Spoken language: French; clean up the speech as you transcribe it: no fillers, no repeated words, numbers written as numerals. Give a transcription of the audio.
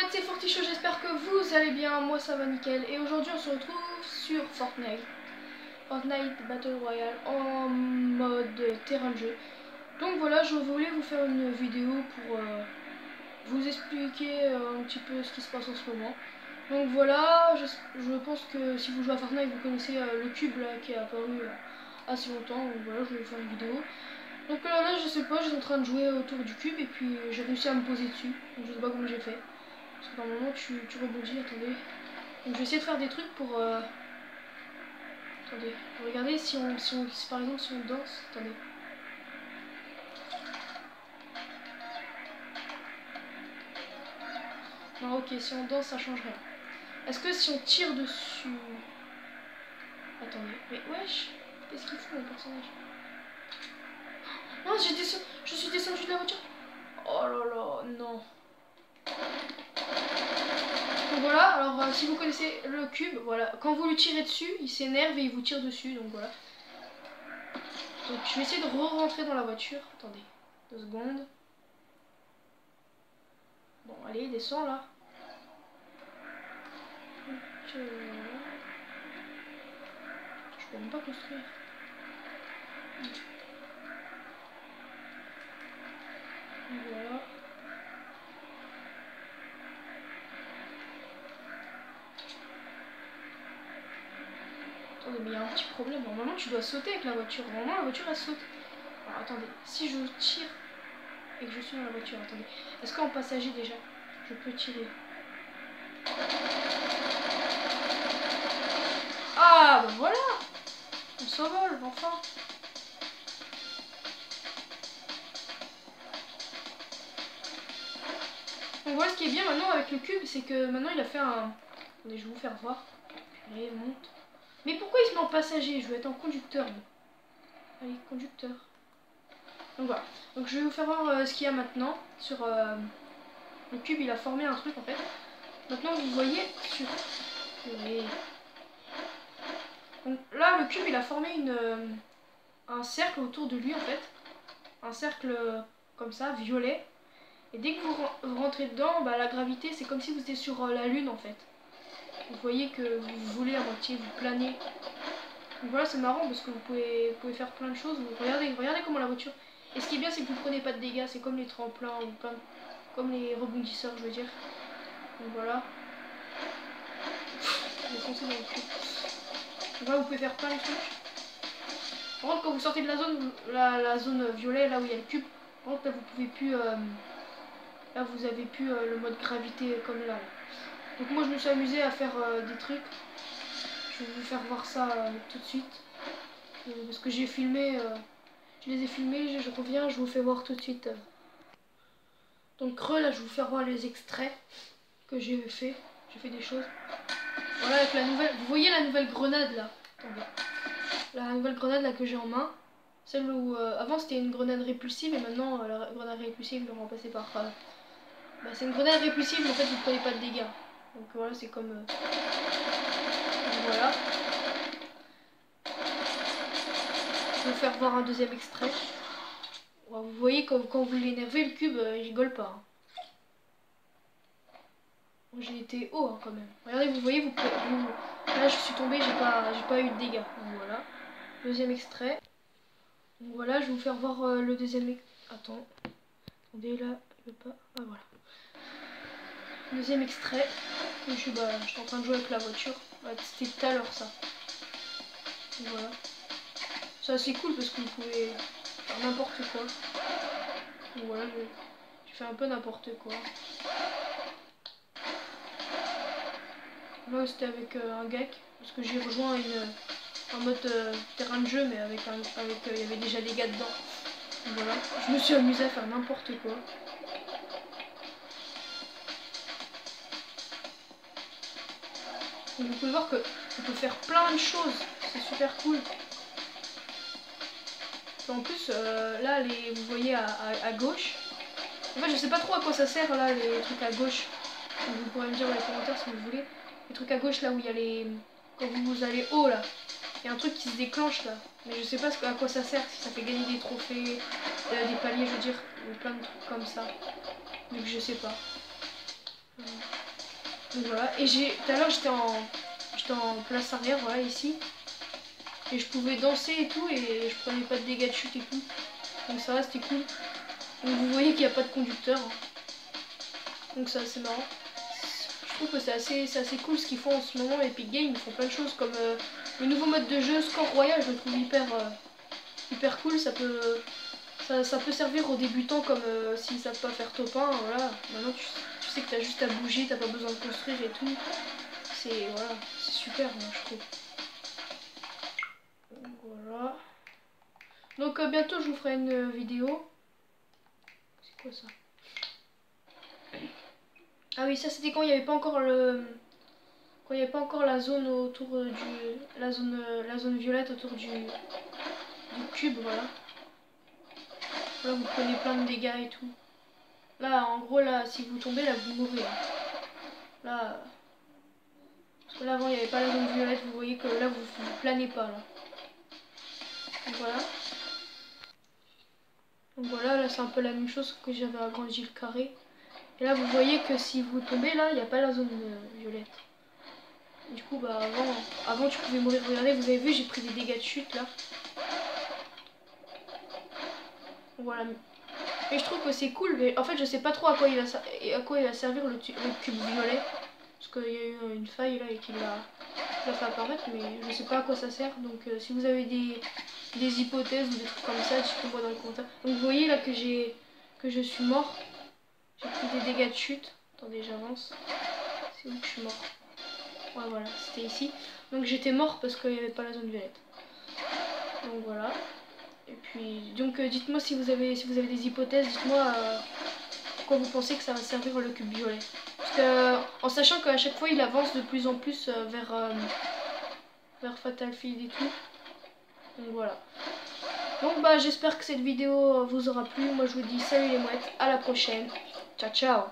potes, c'est Fortichaud, j'espère que vous allez bien, moi ça va nickel. Et aujourd'hui on se retrouve sur Fortnite Battle Royale en mode terrain de jeu. Donc voilà, je voulais vous faire une vidéo pour vous expliquer un petit peu ce qui se passe en ce moment. Donc voilà, je pense que si vous jouez à Fortnite vous connaissez le cube là qui est apparu assez longtemps. Donc voilà, je vais vous faire une vidéo. Donc là je sais pas, j'étais en train de jouer autour du cube et puis j'ai réussi à me poser dessus. Donc je sais pas comment j'ai fait. Parce que normalement tu rebondis, attendez. Donc je vais essayer de faire des trucs pour... Attendez, regardez si par exemple si on danse, attendez. Non ok, si on danse ça change rien. Est-ce que si on tire dessus... Attendez, mais wesh, qu'est-ce qu'il fout mon personnage? Non, je suis descendu de la voiture. Oh là là, non. Donc voilà, alors si vous connaissez le cube, voilà, quand vous lui tirez dessus, il s'énerve et il vous tire dessus, donc voilà. Donc je vais essayer de re-rentrer dans la voiture, attendez, 2 secondes. Bon, allez, descends là. Je peux même pas construire. Voilà. Attendez, mais il y a un petit problème. Normalement, tu dois sauter avec la voiture. Normalement, la voiture, elle saute. Alors, attendez. Si je tire et que je suis dans la voiture, attendez. Est-ce qu'en passager, déjà, je peux tirer? Ah, bah voilà! On s'envole, enfin! Donc voilà, ce qui est bien maintenant avec le cube, c'est que maintenant il a fait un... Attendez, je vais vous faire voir. Allez, monte. Mais pourquoi il se met en passager? Je veux être en conducteur. Bon. Allez, conducteur. Donc voilà. Donc je vais vous faire voir ce qu'il y a maintenant sur le cube. Il a formé un truc en fait. Maintenant vous voyez sur... Oui. Donc là le cube il a formé un cercle autour de lui en fait. Un cercle comme ça, violet. Et dès que vous rentrez dedans, bah, la gravité c'est comme si vous étiez sur la lune en fait. Vous voyez que vous volez à moitié, vous planez. Donc voilà, c'est marrant parce que vous pouvez faire plein de choses. Regardez comment la voiture... Et ce qui est bien, c'est que vous ne prenez pas de dégâts. C'est comme les tremplins ou comme les rebondisseurs, je veux dire. Donc voilà. Je vais foncer dans le cul. Donc voilà, vous pouvez faire plein de trucs. Par contre, quand vous sortez de la zone, la zone violet, là où il y a le cube, par contre, là, vous pouvez plus... là, vous avez plus le mode gravité comme là. Donc moi, je me suis amusée à faire des trucs. Je vais vous faire voir ça tout de suite. Parce que j'ai filmé... je les ai filmés, je reviens, je vous fais voir tout de suite. Donc là, je vais vous faire voir les extraits que j'ai fait. J'ai fait des choses. Voilà, avec la nouvelle... Vous voyez la nouvelle grenade, là? Attendez. La nouvelle grenade, là, que j'ai en main. Celle où... avant, c'était une grenade répulsive, et maintenant, la grenade répulsive, ils l'ont remplacée par... bah, c'est une grenade répulsive, mais en fait, vous ne prenez pas de dégâts. Donc voilà, c'est comme... donc, voilà. Je vais vous faire voir un deuxième extrait. Vous voyez quand vous l'énervez, le cube il rigole pas. Hein. J'ai été haut hein, quand même. Regardez, vous voyez, là je suis tombée, j'ai pas eu de dégâts. Donc voilà. Deuxième extrait. Donc voilà, je vais vous faire voir le deuxième extrait. Attendez là, il veut pas. Ah voilà. Deuxième extrait. Je suis en train de jouer avec la voiture. C'était tout à l'heure ça. Donc voilà. Ça c'est cool parce que vous pouvez faire n'importe quoi. Donc voilà, je fais un peu n'importe quoi. Là c'était avec un gag parce que j'ai rejoint un mode terrain de jeu mais avec il y avait déjà des gars dedans. Donc voilà, je me suis amusée à faire n'importe quoi. Donc vous pouvez voir que on peut faire plein de choses, c'est super cool. En plus, là, vous voyez à gauche. En fait, je sais pas trop à quoi ça sert là, les trucs à gauche. Donc, vous pourrez me dire dans les commentaires si vous voulez. Les trucs à gauche là où il y a les. Quand vous allez haut là, il y a un truc qui se déclenche là. Mais je sais pas à quoi ça sert, si ça fait gagner des trophées, des paliers, je veux dire, ou plein de trucs comme ça. Donc je sais pas. Donc voilà, et tout à l'heure j'étais en place arrière, voilà, ici. Et je pouvais danser et tout, et je prenais pas de dégâts de chute et tout. Donc ça va, c'était cool. Donc vous voyez qu'il n'y a pas de conducteur. Donc ça c'est marrant. Je trouve que c'est assez cool ce qu'ils font en ce moment. Epic Games, ils font plein de choses comme le nouveau mode de jeu Score Royal, je le trouve hyper cool. Ça peut servir aux débutants comme s'ils savent pas faire top 1. Voilà. Maintenant tu sais que t'as juste à bouger, t'as pas besoin de construire et tout. C'est voilà, c'est super moi, je trouve. Donc, voilà. Donc bientôt je vous ferai une vidéo. C'est quoi ça? Ah oui, ça c'était quand il n'y avait pas encore la zone autour la zone violette autour du cube, voilà. Là vous prenez plein de dégâts et tout. Là en gros là si vous tombez là vous mourrez. Là parce que là avant il n'y avait pas la zone violette, vous voyez que là vous planez pas là. Donc voilà, là c'est un peu la même chose que j'avais agrandi le carré. Et là vous voyez que si vous tombez là, il n'y a pas la zone violette. Du coup bah avant tu pouvais mourir. Regardez, vous avez vu, j'ai pris des dégâts de chute là. Voilà. Et je trouve que c'est cool, mais en fait je sais pas trop à quoi il va servir le cube violet. Parce qu'il y a eu une faille là et qu'il l'a fait apparaître, mais je sais pas à quoi ça sert. Donc si vous avez des hypothèses ou des trucs comme ça, dites-le-moi dans les commentaires. Donc vous voyez là que je suis mort. J'ai pris des dégâts de chute. Attendez, j'avance. C'est où que je suis mort? Ouais, voilà, c'était ici. Donc j'étais mort parce qu'il n'y avait pas la zone violette. Donc voilà. Et puis, donc dites-moi si vous avez des hypothèses, dites-moi pourquoi vous pensez que ça va servir le cube violet. Parce que, en sachant qu'à chaque fois il avance de plus en plus vers Fatal Field et tout. Donc voilà. Donc bah j'espère que cette vidéo vous aura plu. Moi je vous dis salut les mouettes, à la prochaine. Ciao ciao.